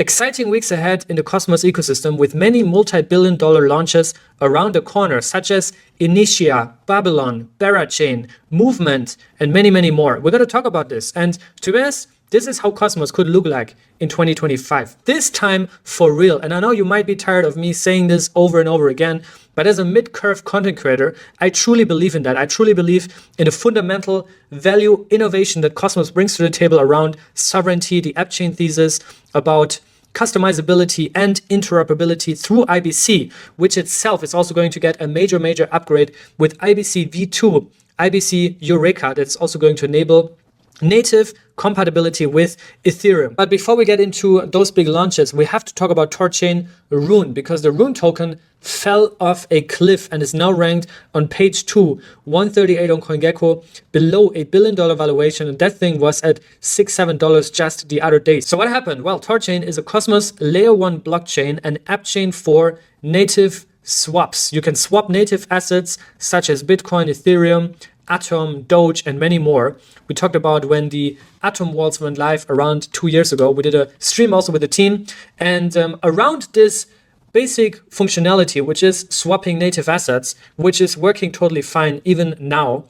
Exciting weeks ahead in the Cosmos ecosystem with many multi-billion-dollar launches around the corner, such as Initia, Babylon, Berachain, Movement, and many, many more. We're going to talk about this. And to be honest, this is how Cosmos could look like in 2025. This time for real. And I know you might be tired of me saying this over and over again, but as a mid-curve content creator, I truly believe in that. I truly believe in the fundamental value innovation that Cosmos brings to the table around sovereignty, the app chain thesis, about customizability and interoperability through IBC, which itself is also going to get a major upgrade with IBC v2, IBC Eureka, that's also going to enable native compatibility with Ethereum. But before we get into those big launches, we have to talk about THORChain RUNE, because the RUNE token fell off a cliff and is now ranked on page 2, 138 on CoinGecko, below $1 billion valuation, and that thing was at $6-7 just the other day. So what happened? Well, THORChain is a Cosmos layer 1 blockchain, an app chain for native swaps. You can swap native assets such as Bitcoin, Ethereum, Atom, Doge, and many more. We talked about when the Atom walls went live around 2 years ago. We did a stream also with the team, and around this basic functionality, which is swapping native assets, which is working totally fine even now,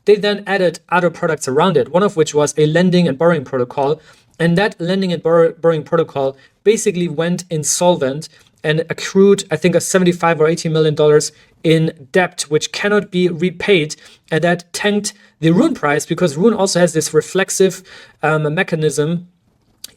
they then added other products around it, one of which was a lending and borrowing protocol. And that lending and borrowing protocol basically went insolvent and accrued, I think, a $75 or $80 million in debt, which cannot be repaid. And that tanked the RUNE price, because RUNE also has this reflexive mechanism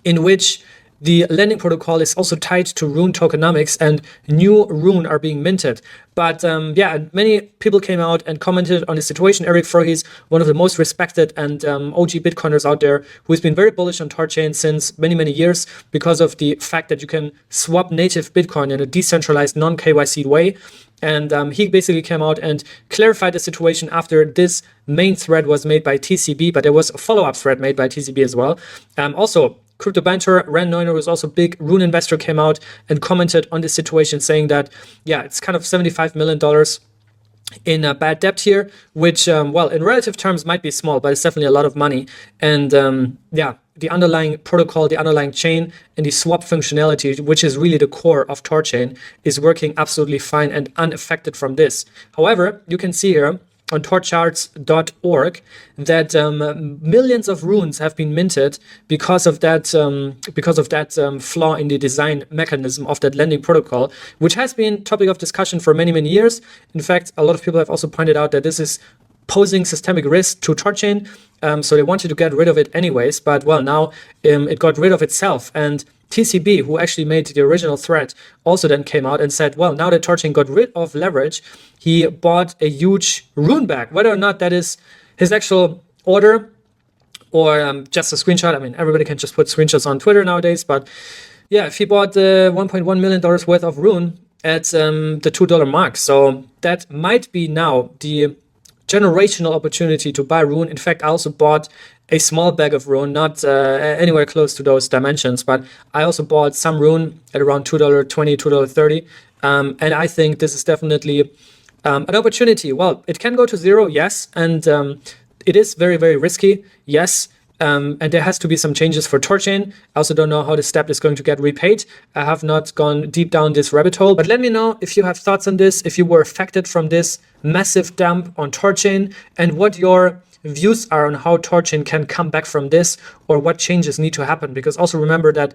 in which the lending protocol is also tied to RUNE tokenomics, and new RUNE are being minted. But yeah, many people came out and commented on the situation. Eric Frohys, one of the most respected and OG Bitcoiners out there, who's been very bullish on THORChain since many years because of the fact that you can swap native Bitcoin in a decentralized, non-KYC way. And he basically came out and clarified the situation after this main thread was made by TCB, but there was a follow-up thread made by TCB as well. Also, Crypto Banter, Ran Neuner, who's also a big RUNE investor, came out and commented on this situation, saying that, yeah, it's kind of $75 million in bad debt here, which, well, in relative terms might be small, but it's definitely a lot of money. And yeah, the underlying protocol, the underlying chain, and the swap functionality, which is really the core of THORChain, is working absolutely fine and unaffected from this. However, you can see here on THORcharts.org that millions of runes have been minted because of that flaw in the design mechanism of that lending protocol, which has been topic of discussion for many years. In fact, a lot of people have also pointed out that this is posing systemic risk to THORChain, so they wanted to get rid of it anyways. But well, now it got rid of itself, and TCB, who actually made the original thread, also then came out and said, well, now that THORChain got rid of leverage, he bought a huge RUNE back. Whether or not that is his actual order or just a screenshot, I mean, everybody can just put screenshots on Twitter nowadays, but yeah, if he bought $1.1 million worth of RUNE at the $2 mark, so that might be now the generational opportunity to buy RUNE. In fact, I also bought a small bag of RUNE, not anywhere close to those dimensions, but I also bought some RUNE at around $2.20, $2.30. And I think this is definitely an opportunity. Well, it can go to zero, yes, and it is very risky, yes. And there has to be some changes for THORChain. I also don't know how the step is going to get repaid. I have not gone deep down this rabbit hole, but let me know if you have thoughts on this, if you were affected from this massive dump on THORChain, and what your views are on how THORChain can come back from this, or what changes need to happen. Because also remember that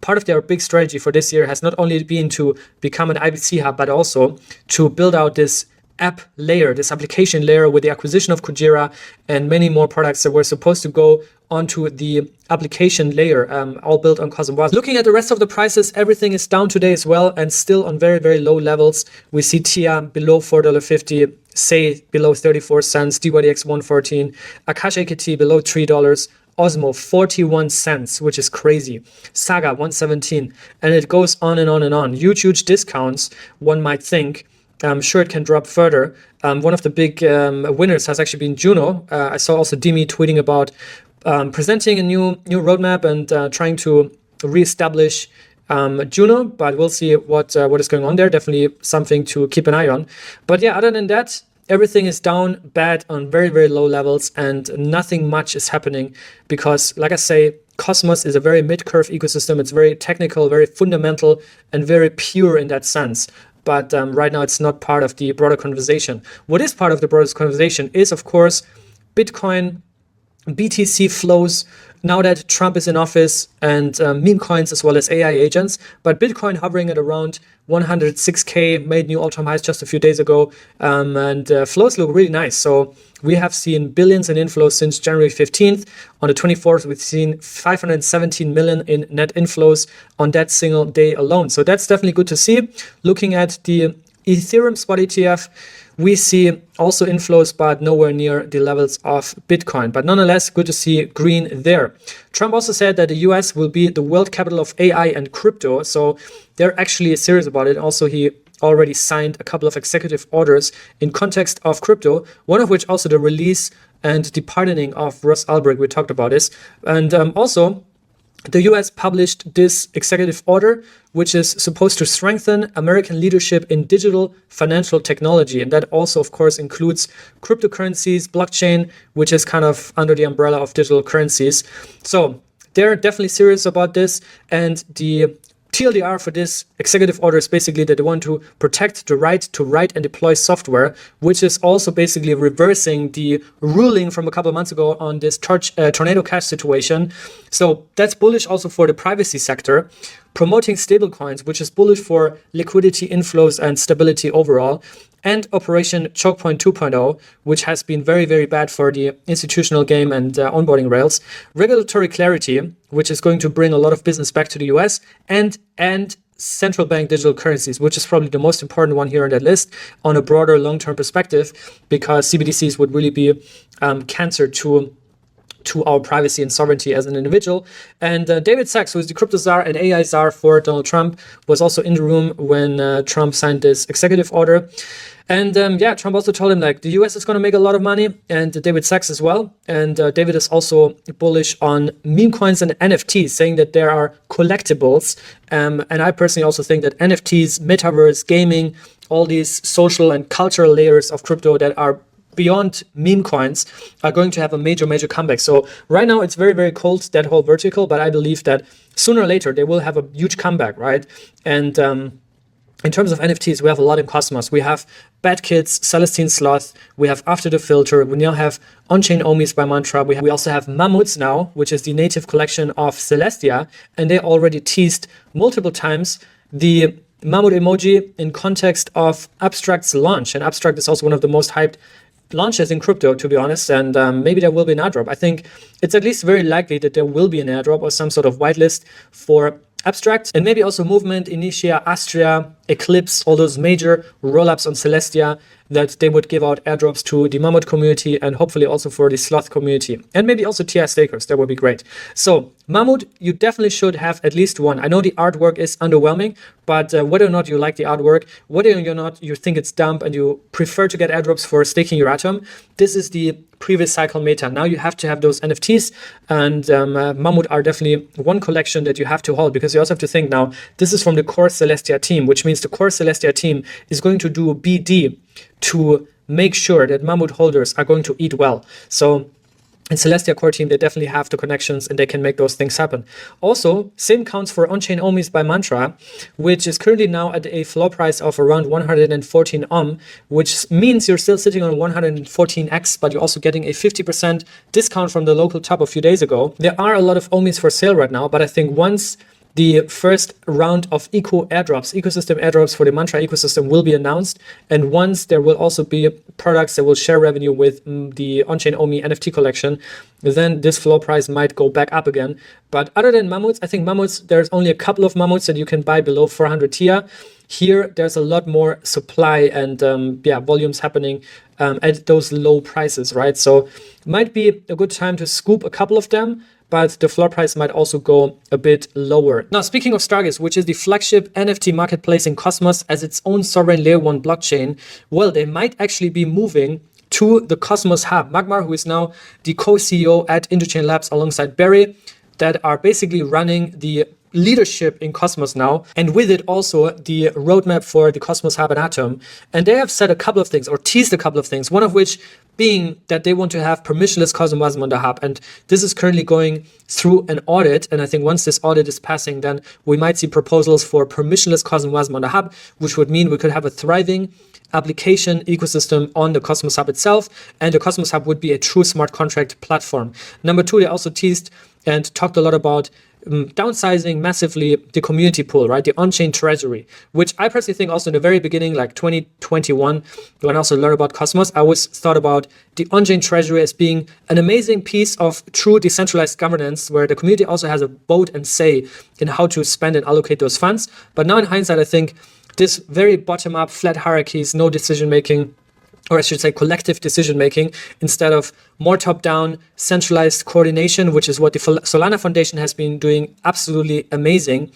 part of their big strategy for this year has not only been to become an IBC hub, but also to build out this app layer, this application layer, with the acquisition of Kujira and many more products that were supposed to go onto the application layer, all built on Cosmos. Looking at the rest of the prices, everything is down today as well, and still on very low levels. We see TIA below $4.50, Say below 34 cents, dYdX 114, Akash AKT below $3, Osmo 41 cents, which is crazy, Saga 117, and it goes on and on and on. Huge discounts, one might think. I'm sure it can drop further. One of the big winners has actually been Juno. I saw also Dimi tweeting about presenting a new roadmap and trying to reestablish Juno, but we'll see what is going on there. Definitely something to keep an eye on. But yeah, other than that, everything is down bad on very low levels, and nothing much is happening because, like I say, Cosmos is a very mid-curve ecosystem. It's very technical, very fundamental, and very pure in that sense. But right now, it's not part of the broader conversation. What is part of the broader conversation is, of course, Bitcoin, BTC flows, now that Trump is in office, and meme coins as well as AI agents. But Bitcoin hovering at around 106K, made new all-time highs just a few days ago, and flows look really nice. So we have seen billions in inflows since January 15th. On the 24th, we've seen 517 million in net inflows on that single day alone. So that's definitely good to see. Looking at the Ethereum spot ETF, we see also inflows, but nowhere near the levels of Bitcoin. But nonetheless, good to see green there. Trump also said that the US will be the world capital of AI and crypto. So they're actually serious about it. Also, he already signed a couple of executive orders in context of crypto, one of which also the release and the pardoning of Russ Ulbricht. We talked about this. And also, the US published this executive order, which is supposed to strengthen American leadership in digital financial technology. And that also, of course, includes cryptocurrencies, blockchain, which is kind of under the umbrella of digital currencies. So they're definitely serious about this. And the TLDR for this executive order is basically that they want to protect the right to write and deploy software, which is also basically reversing the ruling from a couple of months ago on this tornado cash situation. So that's bullish also for the privacy sector. Promoting stablecoins, which is bullish for liquidity inflows and stability overall. And Operation Choke Point 2.0, which has been very, very bad for the institutional game and onboarding rails. Regulatory clarity, which is going to bring a lot of business back to the US, and central bank digital currencies, which is probably the most important one here on that list on a broader long-term perspective, because CBDCs would really be cancer to our privacy and sovereignty as an individual. And David Sachs, who is the crypto czar and AI czar for Donald Trump, was also in the room when Trump signed this executive order. And yeah, Trump also told him like the US is going to make a lot of money, and David Sachs as well. And David is also bullish on meme coins and NFTs, saying that there are collectibles. And I personally also think that NFTs, metaverse, gaming, all these social and cultural layers of crypto that are beyond meme coins are going to have a major comeback. So right now it's very, very cold, that whole vertical, but I believe that sooner or later they will have a huge comeback, right? And in terms of NFTs, we have a lot in Cosmos. We have Bad Kids, Celestine Sloth, we have After the Filter, we now have Onchain OMies by Mantra, we also have Mammoths now, which is the native collection of Celestia, and they already teased multiple times the Mammoth emoji in context of Abstract's launch, and Abstract is also one of the most hyped launches in crypto, to be honest, and maybe there will be an airdrop. I think it's at least very likely that there will be an airdrop or some sort of whitelist for Abstract, and maybe also Movement, Initia, Astria, Eclipse, all those major rollups on Celestia, that they would give out airdrops to the Mammoth community and hopefully also for the Sloth community, and maybe also TI stakers. That would be great. So Mammoth, you definitely should have at least one. I know the artwork is underwhelming, but whether or not you like the artwork, whether or not you think it's dumb and you prefer to get airdrops for staking your Atom, this is the previous cycle meta. Now you have to have those NFTs, and Mammoth are definitely one collection that you have to hold, because you also have to think now, this is from the core Celestia team, which means the core Celestia team is going to do BD to make sure that Mammoth holders are going to eat well. So in Celestia core team, they definitely have the connections and they can make those things happen. Also, same counts for Onchain OMies by Mantra, which is currently now at a floor price of around 114 which means you're still sitting on 114x, but you're also getting a 50% discount from the local top a few days ago. There are a lot of OMies for sale right now, but I think once the first round of ecosystem airdrops for the Mantra ecosystem will be announced, and once there will also be products that will share revenue with the Onchain OMie NFT collection, then this floor price might go back up again. But other than Mammoths, I think Mammoths, there's only a couple of Mammoths that you can buy below 400 TIA. Here, there's a lot more supply and volumes happening at those low prices, right? So might be a good time to scoop a couple of them, but the floor price might also go a bit lower. Now, speaking of Stargaze, which is the flagship NFT marketplace in Cosmos as its own sovereign layer 1 blockchain, well, they might actually be moving to the Cosmos hub. Magmar, who is now the co-CEO at Interchain Labs alongside Bera, that are basically running the leadership in Cosmos now, and with it also the roadmap for the Cosmos Hub and Atom. And they have said a couple of things, or teased a couple of things, one of which being that they want to have permissionless CosmWasm on the hub. And this is currently going through an audit. And I think once this audit is passing, then we might see proposals for permissionless CosmWasm on the hub, which would mean we could have a thriving application ecosystem on the Cosmos Hub itself, and the Cosmos Hub would be a true smart contract platform. Number two, they also teased and talked a lot about downsizing massively the community pool, right? The on-chain treasury, which I personally think also in the very beginning, like 2021, when I also learned about Cosmos, I always thought about the on-chain treasury as being an amazing piece of true decentralized governance, where the community also has a vote and say in how to spend and allocate those funds. But now in hindsight, I think this very bottom-up, flat hierarchies, no decision-making, or I should say collective decision-making, instead of more top-down, centralized coordination, which is what the Solana Foundation has been doing absolutely amazing.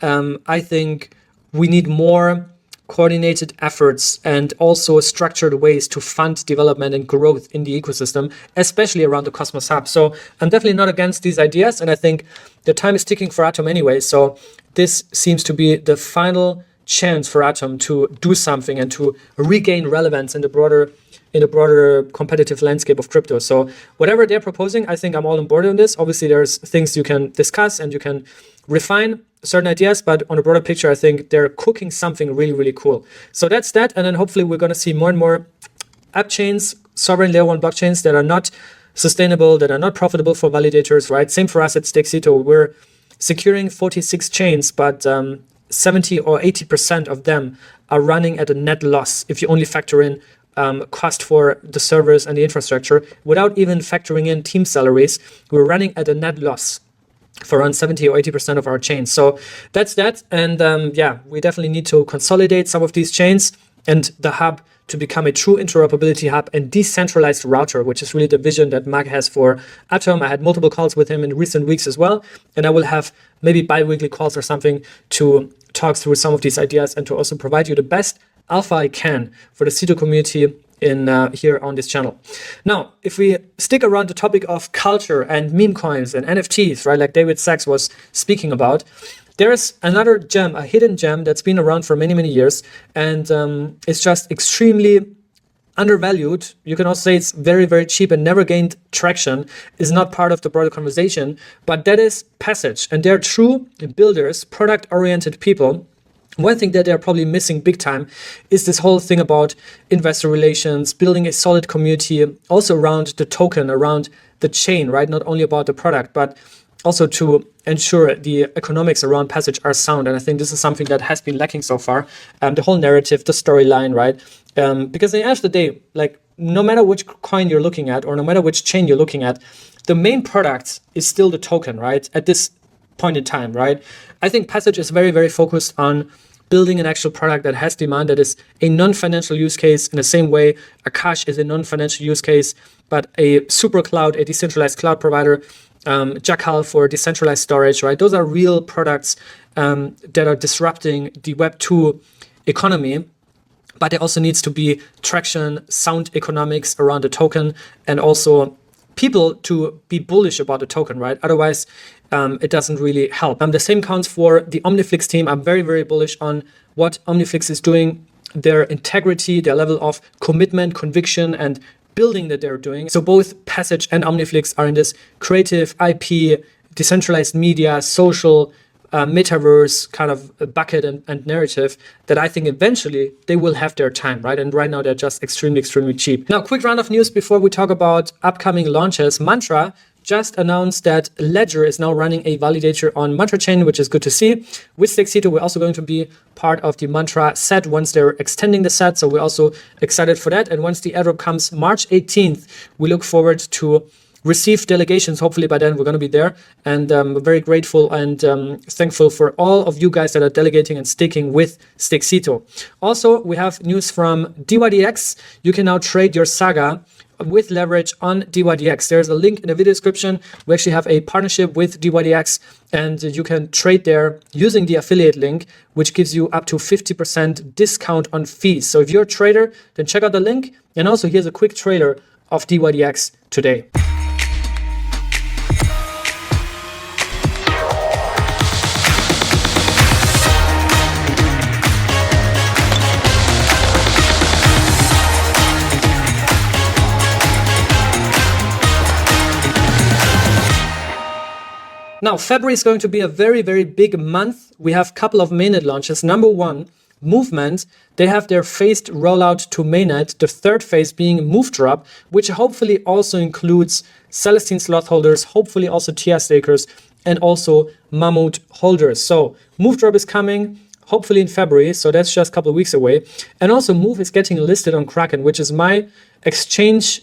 I think we need more coordinated efforts and also structured ways to fund development and growth in the ecosystem, especially around the Cosmos Hub. So I'm definitely not against these ideas, and I think the time is ticking for Atom anyway. So this seems to be the final chance for Atom to do something and to regain relevance in the broader competitive landscape of crypto. So whatever they're proposing, I think I'm all on board on this. Obviously, there's things you can discuss and you can refine certain ideas, but on a broader picture, I think they're cooking something really, really cool. So that's that. And then hopefully we're going to see more and more app chains, sovereign layer 1 blockchains that are not sustainable, that are not profitable for validators, right? Same for us at Stakecito. We're securing 46 chains, but 70 or 80% of them are running at a net loss if you only factor in cost for the servers and the infrastructure. Without even factoring in team salaries, we're running at a net loss for around 70 or 80% of our chains. So that's that. And yeah, we definitely need to consolidate some of these chains and the hub to become a true interoperability hub and decentralized router, which is really the vision that Mag has for Atom. I had multiple calls with him in recent weeks as well, and I will have maybe bi-weekly calls or something to talk through some of these ideas and to also provide you the best alpha I can for the Cito community in here on this channel. Now, if we stick around the topic of culture and meme coins and NFTs, right, like David Sachs was speaking about, there's another gem, a hidden gem that's been around for many, many years, and it's just extremely undervalued. You can also say it's very, very cheap and never gained traction, is not part of the broader conversation, but that is Pasage. And they're true builders, product-oriented people. One thing that they're probably missing big time is this whole thing about investor relations, building a solid community, also around the token, around the chain, right? Not only about the product, but also to ensure the economics around Pasage are sound. And I think this is something that has been lacking so far. The whole narrative, the storyline, right? Because at the end of the day, like no matter which coin you're looking at or no matter which chain you're looking at, the main product is still the token, right? At this point in time, right? I think Pasage is very, very focused on building an actual product that has demand, that is a non-financial use case in the same way Akash is a non-financial use case, but a super cloud, a decentralized cloud provider, Jackal for decentralized storage, right? Those are real products that are disrupting the Web 2 economy, but there also needs to be traction, sound economics around the token, and also people to be bullish about the token, right? Otherwise, it doesn't really help. The same counts for the Omniflix team. I'm very, very bullish on what Omniflix is doing, their integrity, their level of commitment, conviction, and building that they're doing. So both Pasage and Omniflix are in this creative IP, decentralized media, social, metaverse kind of bucket and narrative that I think eventually they will have their time, right? And right now they're just extremely, extremely cheap. Now, quick round of news before we talk about upcoming launches. Mantra just announced that Ledger is now running a validator on Mantra chain, which is good to see. With Stakecito, we're also going to be part of the Mantra set once they're extending the set. So we're also excited for that. And once the airdrop comes March 18th, we look forward to receive delegations. Hopefully by then we're going to be there. And we're very grateful and thankful for all of you guys that are delegating and staking with Stakecito. Also, we have news from dYdX. You can now trade your Saga with leverage on dYdX. There's a link in the video description. We actually have a partnership with dYdX, and you can trade there using the affiliate link, which gives you up to 50% discount on fees. So if you're a trader, then check out the link. And also here's a quick trailer of dYdX today. Now, February is going to be a very, very big month. We have a couple of mainnet launches. Number one, Movement. They have their phased rollout to mainnet, the third phase being Move Drop, which hopefully also includes Celestine slot holders, hopefully also TR stakers, and also Mammoth holders. So Move Drop is coming, hopefully in February, so that's just a couple of weeks away. And also Move is getting listed on Kraken, which is my exchange,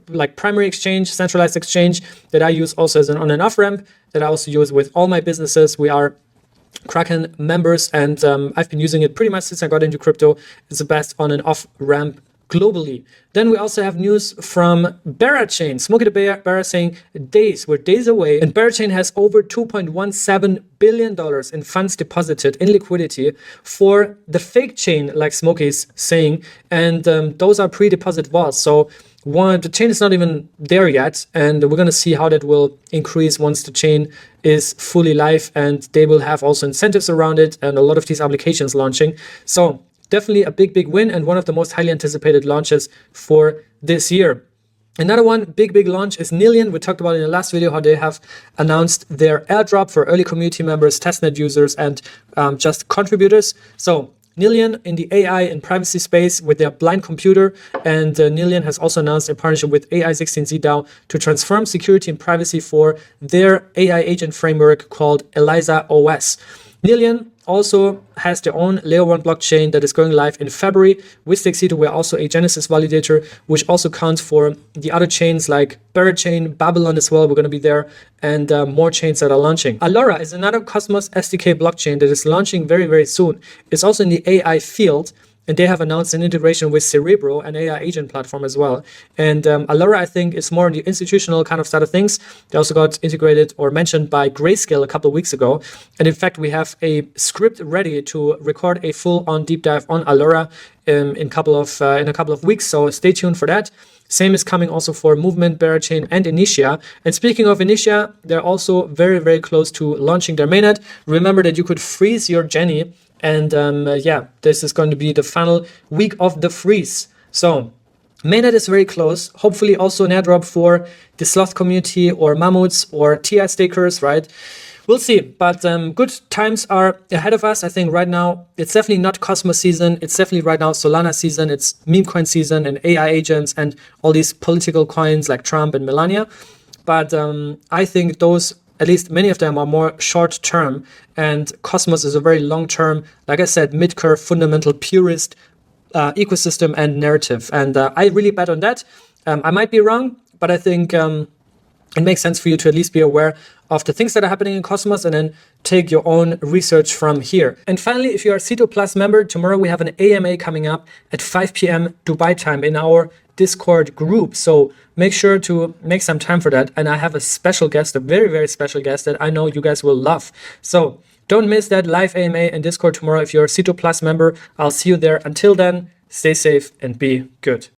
like primary exchange, centralized exchange that I use also as an on and off ramp, that I also use with all my businesses. We are Kraken members, and I've been using it pretty much since I got into crypto. It's the best on and off ramp globally. Then we also have news from Berachain. Smokey the Bera saying days, we're days away, and Berachain has over $2.17 billion in funds deposited in liquidity for the fake chain, like Smokey's saying, and those are pre-deposit vaults. So the chain is not even there yet, and we're going to see how that will increase once the chain is fully live, and they will have also incentives around it and a lot of these applications launching. So definitely a big win, and one of the most highly anticipated launches for this year. Another one, big launch is Nillion. We talked about in the last video how they have announced their airdrop for early community members, testnet users, and just contributors. So Nillion in the AI and privacy space with their blind computer, and Nillion has also announced a partnership with AI16Z DAO to transform security and privacy for their AI agent framework called ELIZA OS. Nillion also has their own layer 1 blockchain that is going live in February with Stakecito. We're also a Genesis validator, which also counts for the other chains like Berachain, Babylon as well. We're going to be there, and more chains that are launching. Allora is another Cosmos SDK blockchain that is launching very soon. It's also in the AI field, and they have announced an integration with Cerebro, an AI agent platform as well. And Allora, I think, is more in the institutional kind of side of things. They also got integrated or mentioned by Grayscale a couple of weeks ago. And in fact, we have a script ready to record a full-on deep dive on Allora in a couple of weeks. So stay tuned for that. Same is coming also for Movement, Berachain, and Initia. And speaking of Initia, they're also very close to launching their mainnet. Remember that you could freeze your Jenny. And yeah, this is going to be the final week of the freeze. So mainnet is very close. Hopefully also an airdrop for the sloth community or mammoths or TI stakers, right? We'll see. But good times are ahead of us. I think right now it's definitely not Cosmos season. It's definitely right now Solana season. It's meme coin season and AI agents and all these political coins like Trump and Melania. But I think those, at least many of them, are more short term, and Cosmos is a very long term, like I said, mid-curve, fundamental, purist ecosystem and narrative. And I really bet on that. I might be wrong, but I think it makes sense for you to at least be aware of the things that are happening in Cosmos and then take your own research from here. And finally, if you are a Cito Plus member, tomorrow we have an AMA coming up at 5 p.m. Dubai time in our Discord group. So make sure to make some time for that. And I have a special guest, a very special guest that I know you guys will love. So don't miss that live AMA and Discord tomorrow if you're a Cito Plus member. I'll see you there. Until then, stay safe and be good.